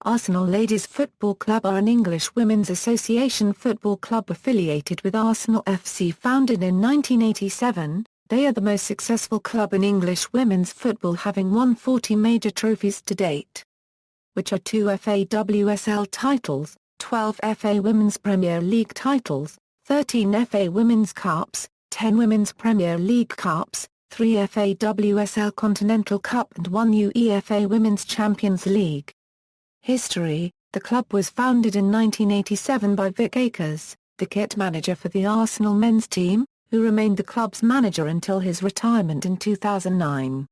Arsenal Ladies Football Club are an English women's association football club affiliated with Arsenal F.C. Founded in 1987, they are the most successful club in English women's football, having won 40 major trophies to date, which are 2 FA WSL titles, 12 FA Women's Premier League titles, 13 FA Women's Cups, 10 Women's Premier League Cups, 3 FA WSL Continental Cup and 1 UEFA Women's Champions League. History: the club was founded in 1987 by Vic Akers, the kit manager for the Arsenal men's team, who remained the club's manager until his retirement in 2009.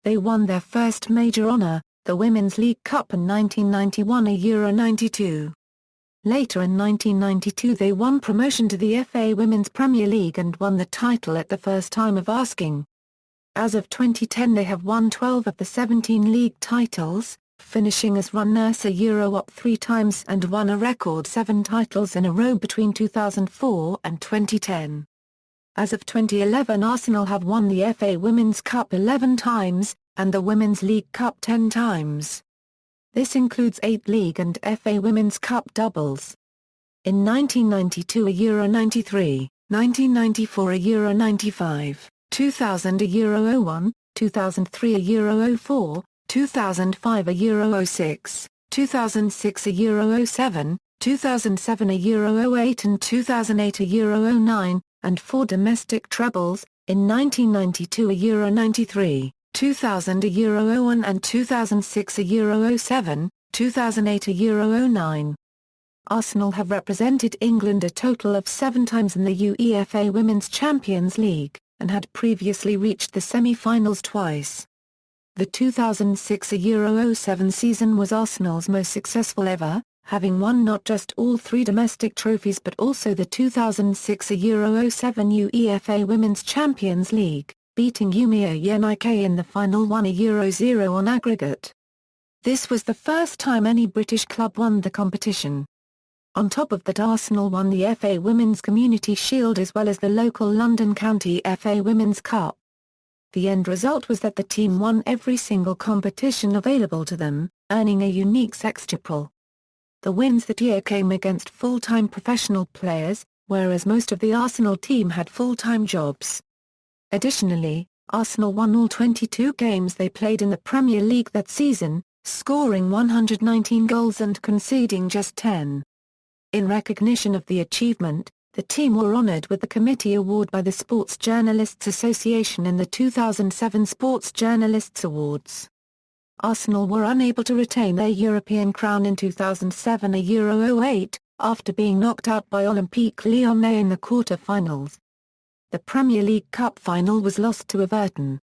They won their first major honour, the Women's League Cup, in 1991 and Euro 92. Later in 1992 they won promotion to the FA Women's Premier League and won the title at the first time of asking. As of 2010 they have won 12 of the 17 league titles, finishing as runner-up Euro 3 times and won a record 7 titles in a row between 2004 and 2010. As of 2011 Arsenal have won the FA Women's Cup 11 times, and the Women's League Cup 10 times. This includes 8 League and FA Women's Cup doubles. In 1992 a Euro 93, 1994 a Euro 95, 2000 a Euro 01, 2003 a Euro 04, 2005 a Euro 06, 2006 a Euro 07, 2007 a Euro 08 and 2008 a Euro 09, and 4 domestic trebles, in 1992 a Euro 93, 2000 a Euro 01 and 2006 a Euro 07, 2008 a Euro 09. Arsenal have represented England a total of 7 times in the UEFA Women's Champions League, and had previously reached the semi-finals twice. The 2006 Euro 07 season was Arsenal's most successful ever, having won not just all 3 domestic trophies but also the 2006 Euro 07 UEFA Women's Champions League, beating Umeå United in the final 1 Euro 0 on aggregate. This was the first time any British club won the competition. On top of that, Arsenal won the FA Women's Community Shield as well as the local London County FA Women's Cup. The end result was that the team won every single competition available to them, earning a unique sextuple. The wins that year came against full-time professional players, whereas most of the Arsenal team had full-time jobs. Additionally, Arsenal won all 22 games they played in the Premier League that season, scoring 119 goals and conceding just 10. In recognition of the achievement, the team were honoured with the Committee Award by the Sports Journalists Association in the 2007 Sports Journalists Awards. Arsenal were unable to retain their European crown in 2007 a Euro 08, after being knocked out by Olympique Lyonnais in the quarter-finals. The Premier League Cup final was lost to Everton.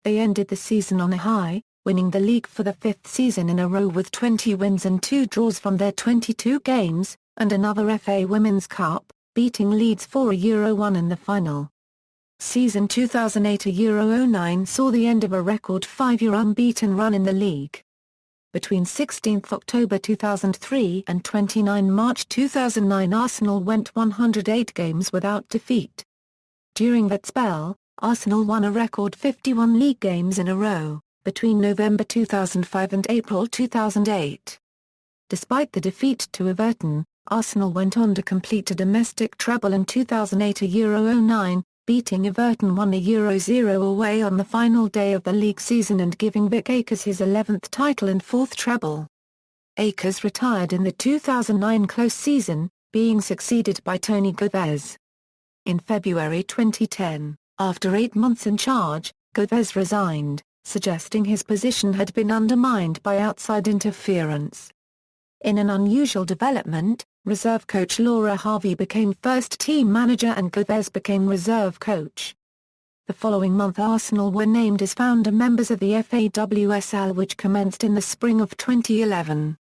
They ended the season on a high, winning the league for the 5th season in a row with 20 wins and 2 draws from their 22 games, and another FA Women's Cup, beating Leeds 4 Euro 1 in the final. Season 2008 Euro 09 saw the end of a record 5-year unbeaten run in the league. Between 16 October 2003 and 29 March 2009 Arsenal went 108 games without defeat. During that spell, Arsenal won a record 51 league games in a row, between November 2005 and April 2008. Despite the defeat to Everton, Arsenal went on to complete a domestic treble in 2008 Euro 09, beating Everton 1 Euro 0 away on the final day of the league season and giving Vic Akers his 11th title and 4th treble. Akers retired in the 2009 close season, being succeeded by Tony Goves. In February 2010, after 8 months in charge, Goves resigned, suggesting his position had been undermined by outside interference. In an unusual development, reserve coach Laura Harvey became first-team manager and Goves became reserve coach. The following month Arsenal were named as founder members of the FAWSL, which commenced in the spring of 2011.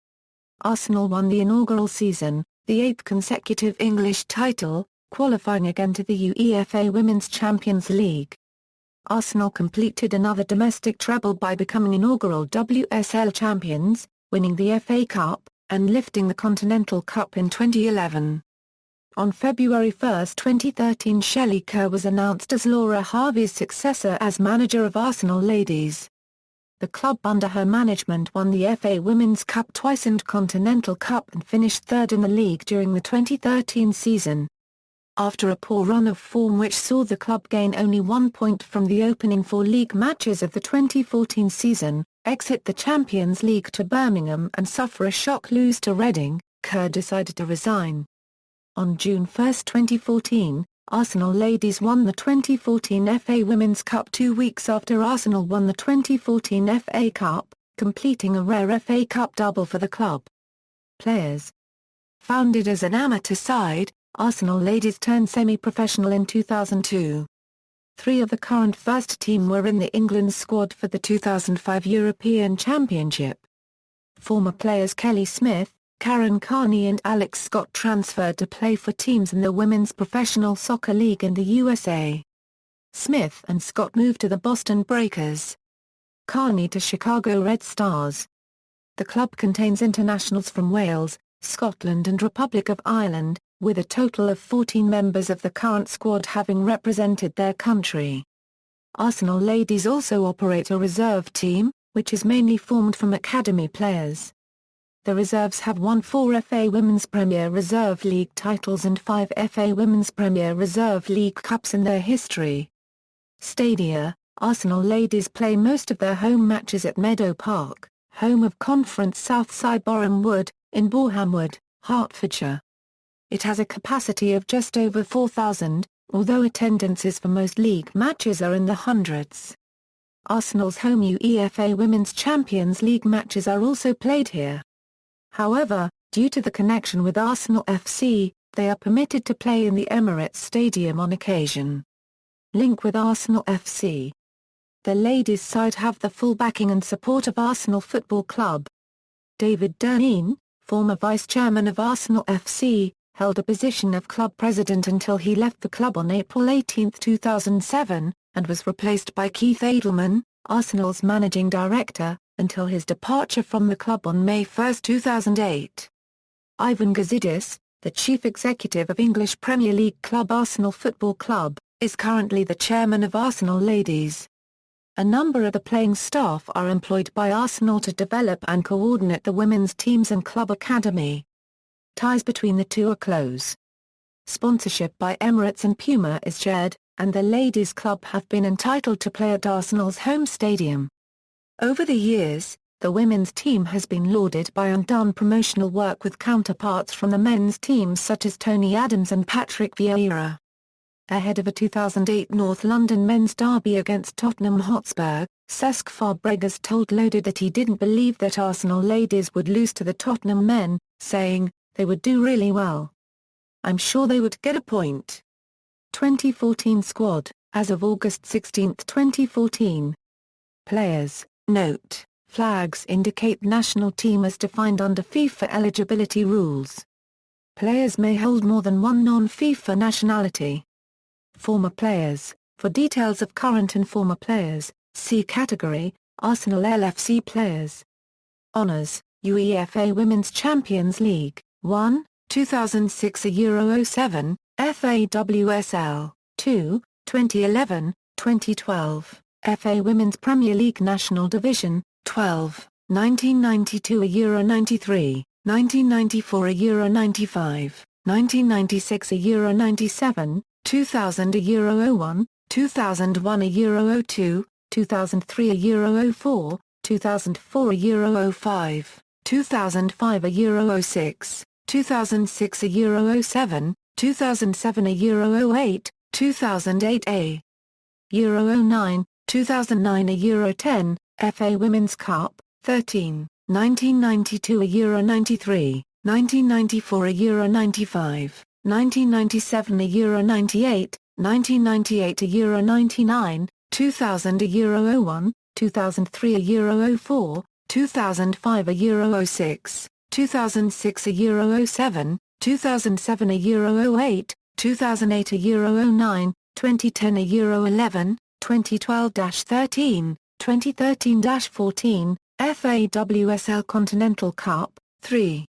Arsenal won the inaugural season, the 8th consecutive English title, qualifying again to the UEFA Women's Champions League. Arsenal completed another domestic treble by becoming inaugural WSL champions, winning the FA Cup, and lifting the Continental Cup in 2011. On February 1, 2013, Shelley Kerr was announced as Laura Harvey's successor as manager of Arsenal Ladies. The club under her management won the FA Women's Cup twice and Continental Cup and finished third in the league during the 2013 season. After a poor run of form which saw the club gain only 1 point from the opening 4 league matches of the 2014 season, exit the Champions League to Birmingham and suffer a shock lose to Reading, Kerr decided to resign. On June 1, 2014, Arsenal ladies won the 2014 FA Women's Cup 2 weeks after Arsenal won the 2014 FA Cup, completing a rare FA Cup double for the club. Players. Founded as an amateur side, Arsenal ladies turned semi-professional in 2002. 3 of the current first team were in the England squad for the 2005 European Championship. Former players Kelly Smith, Karen Carney and Alex Scott transferred to play for teams in the Women's Professional Soccer League in the USA. Smith and Scott moved to the Boston Breakers. Carney to Chicago Red Stars. The club contains internationals from Wales, Scotland and Republic of Ireland, with a total of 14 members of the current squad having represented their country. Arsenal ladies also operate a reserve team, which is mainly formed from academy players. The reserves have won 4 FA Women's Premier Reserve League titles and 5 FA Women's Premier Reserve League Cups in their history. Stadia. Arsenal ladies play most of their home matches at Meadow Park, home of Conference Southside Boreham Wood, in Boreham Wood, Hertfordshire. It has a capacity of just over 4,000, although attendances for most league matches are in the hundreds. Arsenal's home UEFA Women's Champions League matches are also played here. However, due to the connection with Arsenal FC, they are permitted to play in the Emirates Stadium on occasion. Link with Arsenal FC. The ladies' side have the full backing and support of Arsenal Football Club. David Durneen, former vice-chairman of Arsenal FC, held a position of club president until he left the club on April 18, 2007, and was replaced by Keith Edelman, Arsenal's managing director, until his departure from the club on May 1, 2008. Ivan Gazidis, the chief executive of English Premier League club Arsenal Football Club, is currently the chairman of Arsenal Ladies. A number of the playing staff are employed by Arsenal to develop and coordinate the women's teams and club academy. Ties between the two are close. Sponsorship by Emirates and Puma is shared, and the ladies' club have been entitled to play at Arsenal's home stadium. Over the years, the women's team has been lauded by and done promotional work with counterparts from the men's teams such as Tony Adams and Patrick Vieira. Ahead of a 2008 North London men's derby against Tottenham Hotspur, Cesc Fabregas told Loaded that he didn't believe that Arsenal ladies would lose to the Tottenham men, saying, "They would do really well. I'm sure they would get a point." 2014 squad, as of August 16, 2014. Players. Note: flags indicate national team as defined under FIFA eligibility rules. Players may hold more than one non-FIFA nationality. Former players. For details of current and former players, see category, Arsenal L.F.C. players. Honours: UEFA Women's Champions League, 1, 2006 a Euro 07, FAWSL, 2, 2011, 2012. FA Women's Premier League National Division, 12, 1992 a Euro 93, 1994 a Euro 95, 1996 a Euro 97, 2000 a Euro 01, 2001 a Euro 02, 2003 a Euro 04, 2004 a Euro 05, 2005 a Euro 06, 2006 a Euro 07, 2007 a Euro 08, 2008 a Euro 09, 2009 a Euro 10, FA Women's Cup, 13, 1992 a Euro 93, 1994 a Euro 95, 1997 a Euro 98, 1998 a Euro 99, 2000 a Euro 01, 2003 a Euro 04, 2005 a Euro 06, 2006 a Euro 07, 2007 a Euro 08, 2008 a Euro 09, 2010 a Euro 11, 2012-13, 2013-14, FAWSL Continental Cup, 3.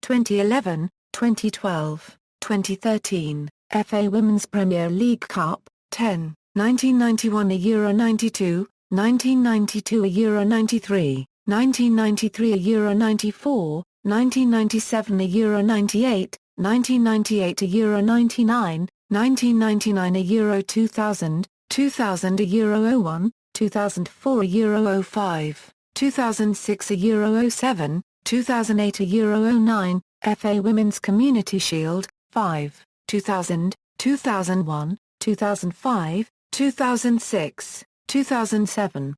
2011, 2012, 2013, FA Women's Premier League Cup, 10, 1991 a Euro 92, 1992 a Euro 93, 1993 a Euro 94, 1997 a Euro 98, 1998 a Euro 99, 1999 a Euro 2000, 2000 a Euro 01, 2004 a Euro 05, 2006 a Euro 07, 2008 a Euro 09, FA Women's Community Shield, 5, 2000, 2001, 2005, 2006, 2007.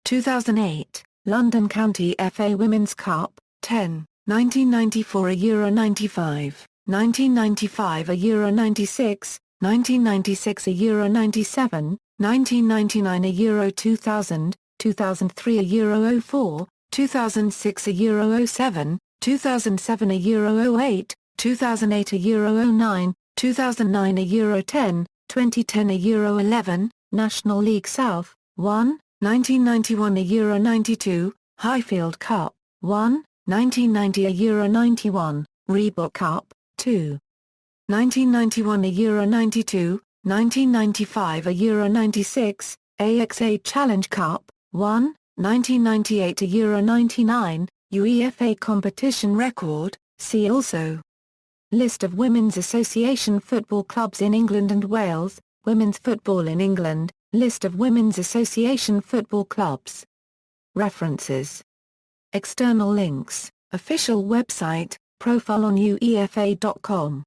2008, London County FA Women's Cup, 10, 1994 a Euro 95, 1995 a Euro 96, 1996 a Euro 97, 1999 a Euro 2000, 2003 a Euro 04, 2006 a Euro 07, 2007 a Euro 08, 2008 a Euro 09, 2009 a Euro 10, 2010 a Euro 11, National League South, 1, 1991 a Euro 92, Highfield Cup, 1, 1990 a Euro 91, Reebok Cup, 2. 1991 a Euro 92, 1995 a Euro 96, AXA Challenge Cup, 1, 1998 a Euro 99, UEFA competition record, see also. List of Women's Association football clubs in England and Wales, Women's football in England, List of Women's Association football clubs. References. External links, official website, profile on UEFA.com.